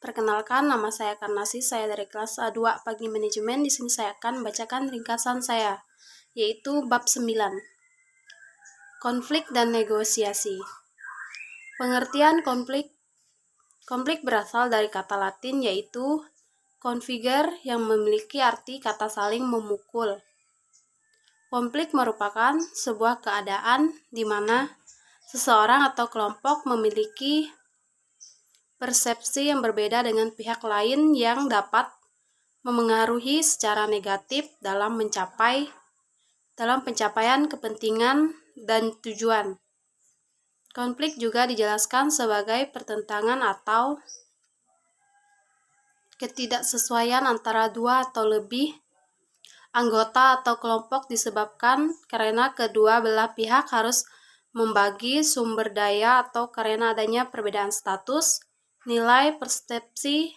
Perkenalkan, nama saya Karnasi, saya dari kelas A2 Pagi Manajemen. Di sini saya akan membacakan ringkasan saya, yaitu bab 9. Konflik dan negosiasi. Pengertian konflik. Konflik berasal dari kata Latin yaitu configere yang memiliki arti kata saling memukul. Konflik merupakan sebuah keadaan di mana seseorang atau kelompok memiliki persepsi yang berbeda dengan pihak lain yang dapat memengaruhi secara negatif dalam pencapaian kepentingan dan tujuan. Konflik juga dijelaskan sebagai pertentangan atau ketidaksesuaian antara dua atau lebih anggota atau kelompok disebabkan karena kedua belah pihak harus membagi sumber daya atau karena adanya perbedaan status, nilai, persepsi,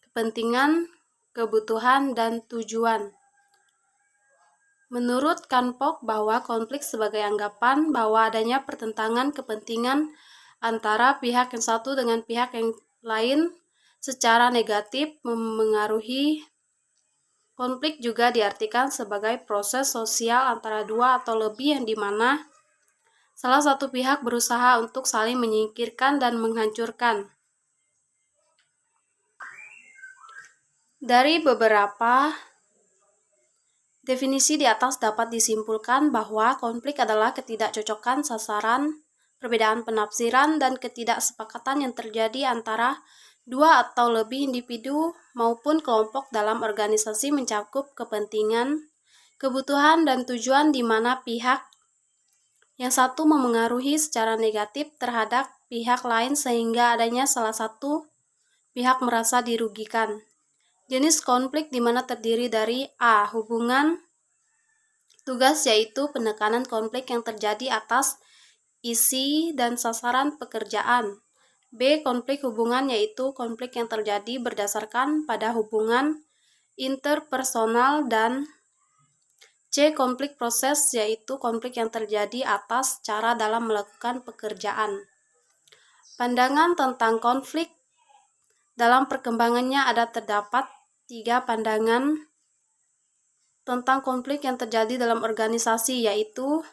kepentingan, kebutuhan, dan tujuan. Menurut Kanpok bahwa konflik sebagai anggapan bahwa adanya pertentangan kepentingan antara pihak yang satu dengan pihak yang lain secara negatif memengaruhi. Konflik juga diartikan sebagai proses sosial antara dua atau lebih yang dimana salah satu pihak berusaha untuk saling menyingkirkan dan menghancurkan. Dari beberapa definisi di atas dapat disimpulkan bahwa konflik adalah ketidakcocokan sasaran, perbedaan penafsiran, dan ketidaksepakatan yang terjadi antara dua atau lebih individu maupun kelompok dalam organisasi mencakup kepentingan, kebutuhan, dan tujuan di mana pihak yang satu memengaruhi secara negatif terhadap pihak lain sehingga adanya salah satu pihak merasa dirugikan. Jenis konflik di mana terdiri dari A. Hubungan tugas yaitu penekanan konflik yang terjadi atas isi dan sasaran pekerjaan. B. Konflik hubungan yaitu konflik yang terjadi berdasarkan pada hubungan interpersonal. Dan C. Konflik proses yaitu konflik yang terjadi atas cara dalam melakukan pekerjaan. Pandangan tentang konflik. Dalam perkembangannya terdapat 3 pandangan tentang konflik yang terjadi dalam organisasi, yaitu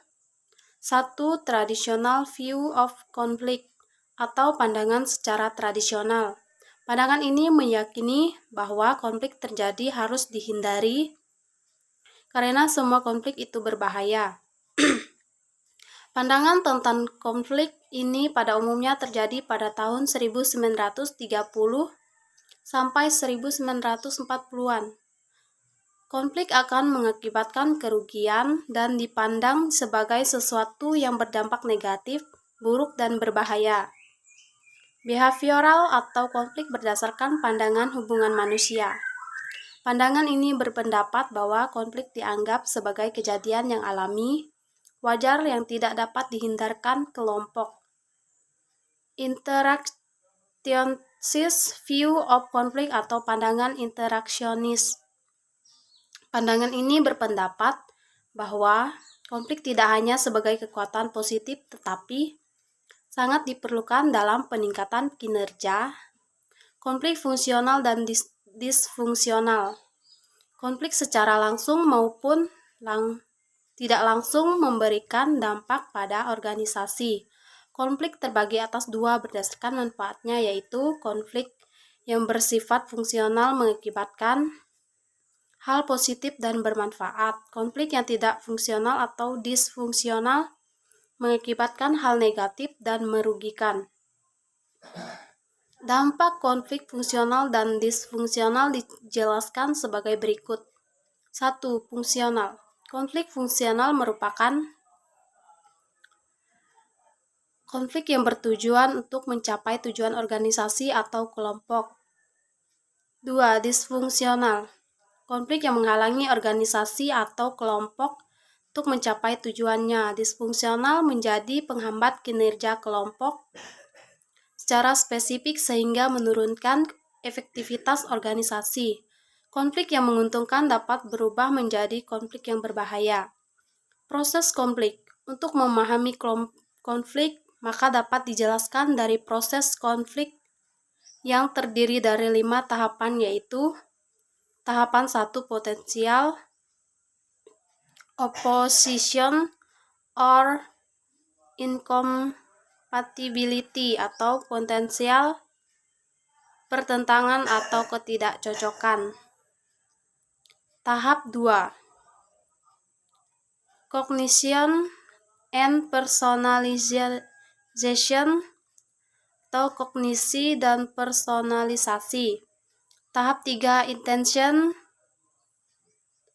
1. Traditional view of conflict atau pandangan secara tradisional. Pandangan ini meyakini bahwa konflik terjadi harus dihindari karena semua konflik itu berbahaya. Pandangan tentang konflik ini pada umumnya terjadi pada tahun 1930 sampai 1940-an. Konflik akan mengakibatkan kerugian dan dipandang sebagai sesuatu yang berdampak negatif, buruk, dan berbahaya. Behavioral atau konflik berdasarkan pandangan hubungan manusia. Pandangan ini berpendapat bahwa konflik dianggap sebagai kejadian yang alami, wajar yang tidak dapat dihindarkan kelompok. Interactionist view of conflict atau pandangan interaksionis. Pandangan ini berpendapat bahwa konflik tidak hanya sebagai kekuatan positif tetapi sangat diperlukan dalam peningkatan kinerja. Konflik fungsional dan disfungsional. Konflik secara langsung maupun tidak langsung memberikan dampak pada organisasi. Konflik terbagi atas 2 berdasarkan manfaatnya, yaitu konflik yang bersifat fungsional mengakibatkan hal positif dan bermanfaat. Konflik yang tidak fungsional atau disfungsional mengakibatkan hal negatif dan merugikan. Dampak konflik fungsional dan disfungsional dijelaskan sebagai berikut. 1. Fungsional. Konflik fungsional merupakan konflik yang bertujuan untuk mencapai tujuan organisasi atau kelompok. 2. Disfungsional. Konflik yang menghalangi organisasi atau kelompok untuk mencapai tujuannya. Disfungsional menjadi penghambat kinerja kelompok secara spesifik sehingga menurunkan efektivitas organisasi. Konflik yang menguntungkan dapat berubah menjadi konflik yang berbahaya. Proses konflik. Untuk memahami konflik, maka dapat dijelaskan dari proses konflik yang terdiri dari 5 tahapan, yaitu tahapan 1 potensial, opposition or incompatibility atau potensial pertentangan atau ketidakcocokan. Tahap 2, cognition and personalization atau kognisi dan personalisasi. Tahap 3, intention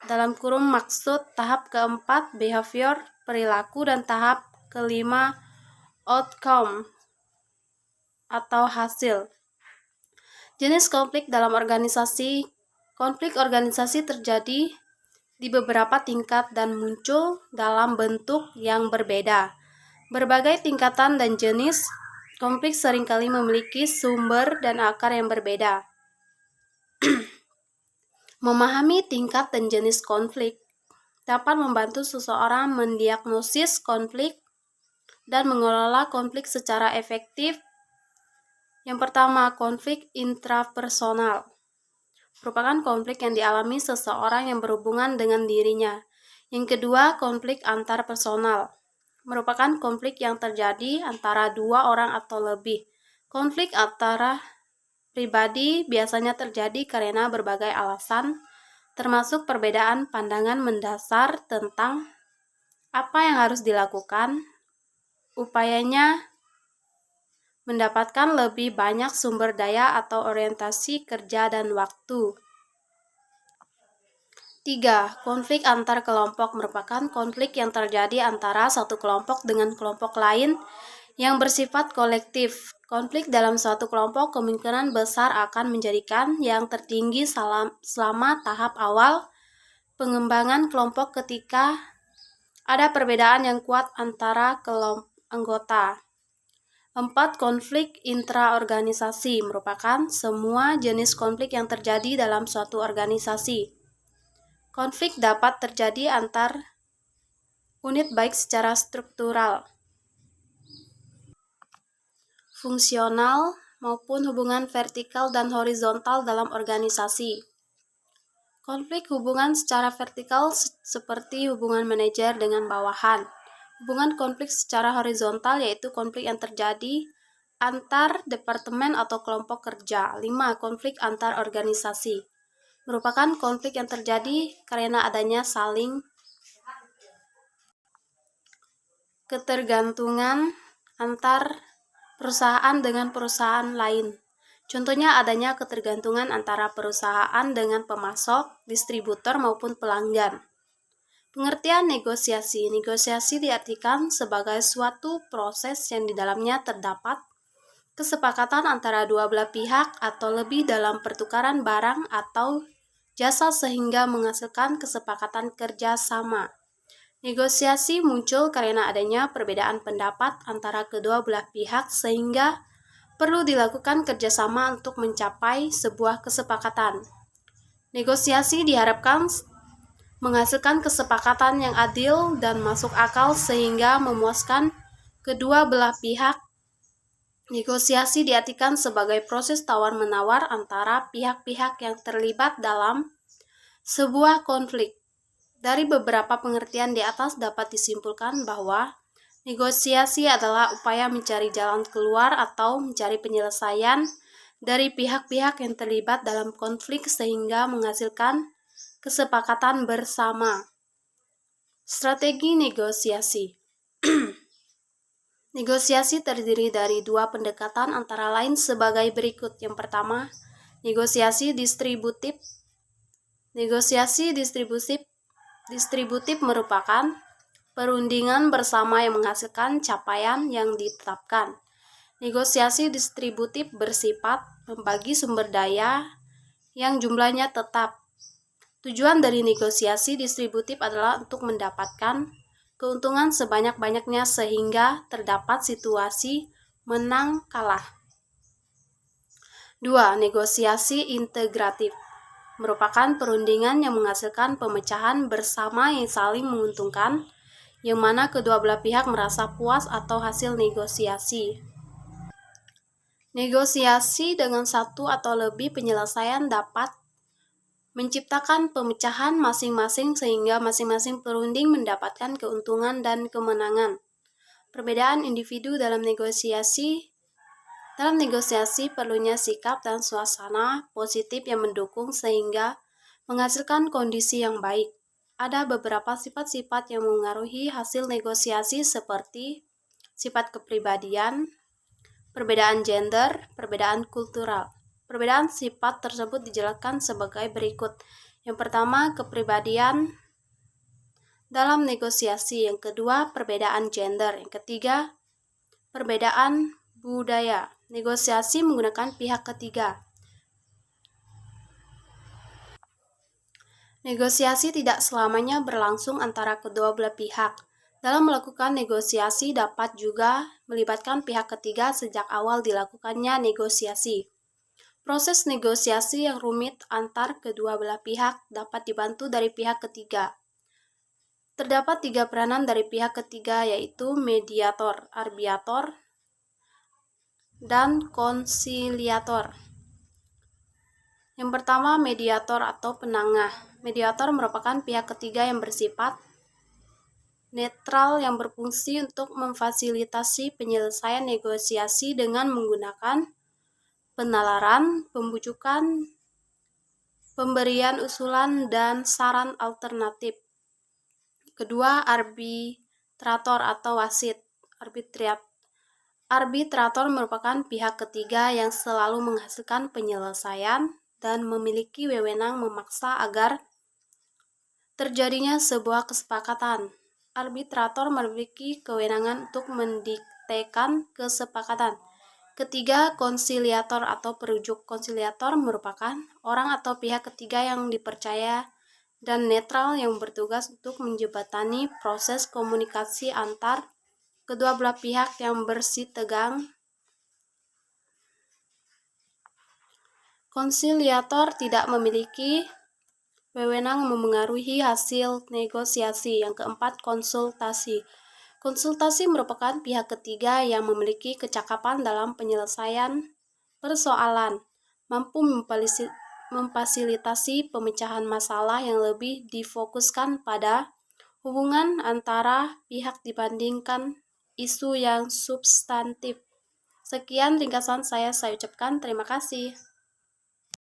maksud. Tahap keempat, behavior perilaku, dan tahap kelima, outcome atau hasil. Jenis konflik dalam organisasi. Konflik organisasi terjadi di beberapa tingkat dan muncul dalam bentuk yang berbeda. Berbagai tingkatan dan jenis konflik seringkali memiliki sumber dan akar yang berbeda. Memahami tingkat dan jenis konflik dapat membantu seseorang mendiagnosis konflik dan mengelola konflik secara efektif. Yang pertama, konflik intrapersonal merupakan konflik yang dialami seseorang yang berhubungan dengan dirinya. Yang kedua, konflik antarpersonal merupakan konflik yang terjadi antara 2 orang atau lebih. Konflik antara pribadi biasanya terjadi karena berbagai alasan, termasuk perbedaan pandangan mendasar tentang apa yang harus dilakukan, upayanya mendapatkan lebih banyak sumber daya atau orientasi kerja dan waktu. 3. Konflik antar kelompok merupakan konflik yang terjadi antara satu kelompok dengan kelompok lain yang bersifat kolektif. Konflik dalam suatu kelompok kemungkinan besar akan menjadikan yang tertinggi selama tahap awal pengembangan kelompok ketika ada perbedaan yang kuat antara kelompok anggota. 4. Konflik intraorganisasi merupakan semua jenis konflik yang terjadi dalam suatu organisasi. Konflik dapat terjadi antar unit baik secara struktural, fungsional, maupun hubungan vertikal dan horizontal dalam organisasi. Konflik hubungan secara vertikal seperti hubungan manajer dengan bawahan. Hubungan konflik secara horizontal yaitu konflik yang terjadi antar departemen atau kelompok kerja. 5. Konflik antar organisasi merupakan konflik yang terjadi karena adanya saling ketergantungan antar perusahaan dengan perusahaan lain. Contohnya adanya ketergantungan antara perusahaan dengan pemasok, distributor, maupun pelanggan. Pengertian negosiasi. Negosiasi diartikan sebagai suatu proses yang di dalamnya terdapat kesepakatan antara dua belah pihak atau lebih dalam pertukaran barang atau jasa sehingga menghasilkan kesepakatan kerja sama. Negosiasi muncul karena adanya perbedaan pendapat antara kedua belah pihak sehingga perlu dilakukan kerjasama untuk mencapai sebuah kesepakatan. Negosiasi diharapkan menghasilkan kesepakatan yang adil dan masuk akal sehingga memuaskan kedua belah pihak. Negosiasi diartikan sebagai proses tawar-menawar antara pihak-pihak yang terlibat dalam sebuah konflik. Dari beberapa pengertian di atas dapat disimpulkan bahwa negosiasi adalah upaya mencari jalan keluar atau mencari penyelesaian dari pihak-pihak yang terlibat dalam konflik sehingga menghasilkan kesepakatan bersama. Strategi negosiasi. Negosiasi terdiri dari 2 pendekatan antara lain sebagai berikut. Yang pertama, negosiasi distributif. Negosiasi distributif merupakan perundingan bersama yang menghasilkan capaian yang ditetapkan. Negosiasi distributif bersifat membagi sumber daya yang jumlahnya tetap. Tujuan dari negosiasi distributif adalah untuk mendapatkan keuntungan sebanyak-banyaknya sehingga terdapat situasi menang kalah. 2. Negosiasi integratif merupakan perundingan yang menghasilkan pemecahan bersama yang saling menguntungkan, yang mana kedua belah pihak merasa puas atau hasil negosiasi. Negosiasi dengan satu atau lebih penyelesaian dapat menciptakan pemecahan masing-masing sehingga masing-masing perunding mendapatkan keuntungan dan kemenangan. Perbedaan individu dalam negosiasi. Dalam negosiasi perlunya sikap dan suasana positif yang mendukung sehingga menghasilkan kondisi yang baik. Ada beberapa sifat-sifat yang mengaruhi hasil negosiasi seperti sifat kepribadian, perbedaan gender, perbedaan kultural. Perbedaan sifat tersebut dijelaskan sebagai berikut. Yang pertama, kepribadian dalam negosiasi. Yang kedua, perbedaan gender. Yang ketiga, perbedaan budaya. Negosiasi menggunakan pihak ketiga. Negosiasi tidak selamanya berlangsung antara kedua belah pihak. Dalam melakukan negosiasi dapat juga melibatkan pihak ketiga sejak awal dilakukannya negosiasi. Proses negosiasi yang rumit antar kedua belah pihak dapat dibantu dari pihak ketiga. Terdapat 3 peranan dari pihak ketiga yaitu mediator, arbitrator, dan konsiliator. Yang pertama, mediator atau penengah. Mediator merupakan pihak ketiga yang bersifat netral yang berfungsi untuk memfasilitasi penyelesaian negosiasi dengan menggunakan penalaran, pembujukan, pemberian usulan, dan saran alternatif. Kedua, arbitrator atau wasit. Arbitrator merupakan pihak ketiga yang selalu menghasilkan penyelesaian dan memiliki wewenang memaksa agar terjadinya sebuah kesepakatan. Arbitrator memiliki kewenangan untuk mendiktekan kesepakatan. Ketiga, konsiliator atau perujuk. Konsiliator merupakan orang atau pihak ketiga yang dipercaya dan netral yang bertugas untuk menjembatani proses komunikasi antar kedua belah pihak yang bersitegang. Konsiliator tidak memiliki wewenang memengaruhi hasil negosiasi. Yang keempat, konsultasi. Konsultasi merupakan pihak ketiga yang memiliki kecakapan dalam penyelesaian persoalan, mampu memfasilitasi pemecahan masalah yang lebih difokuskan pada hubungan antara pihak dibandingkan isu yang substantif. Sekian ringkasan saya ucapkan terima kasih.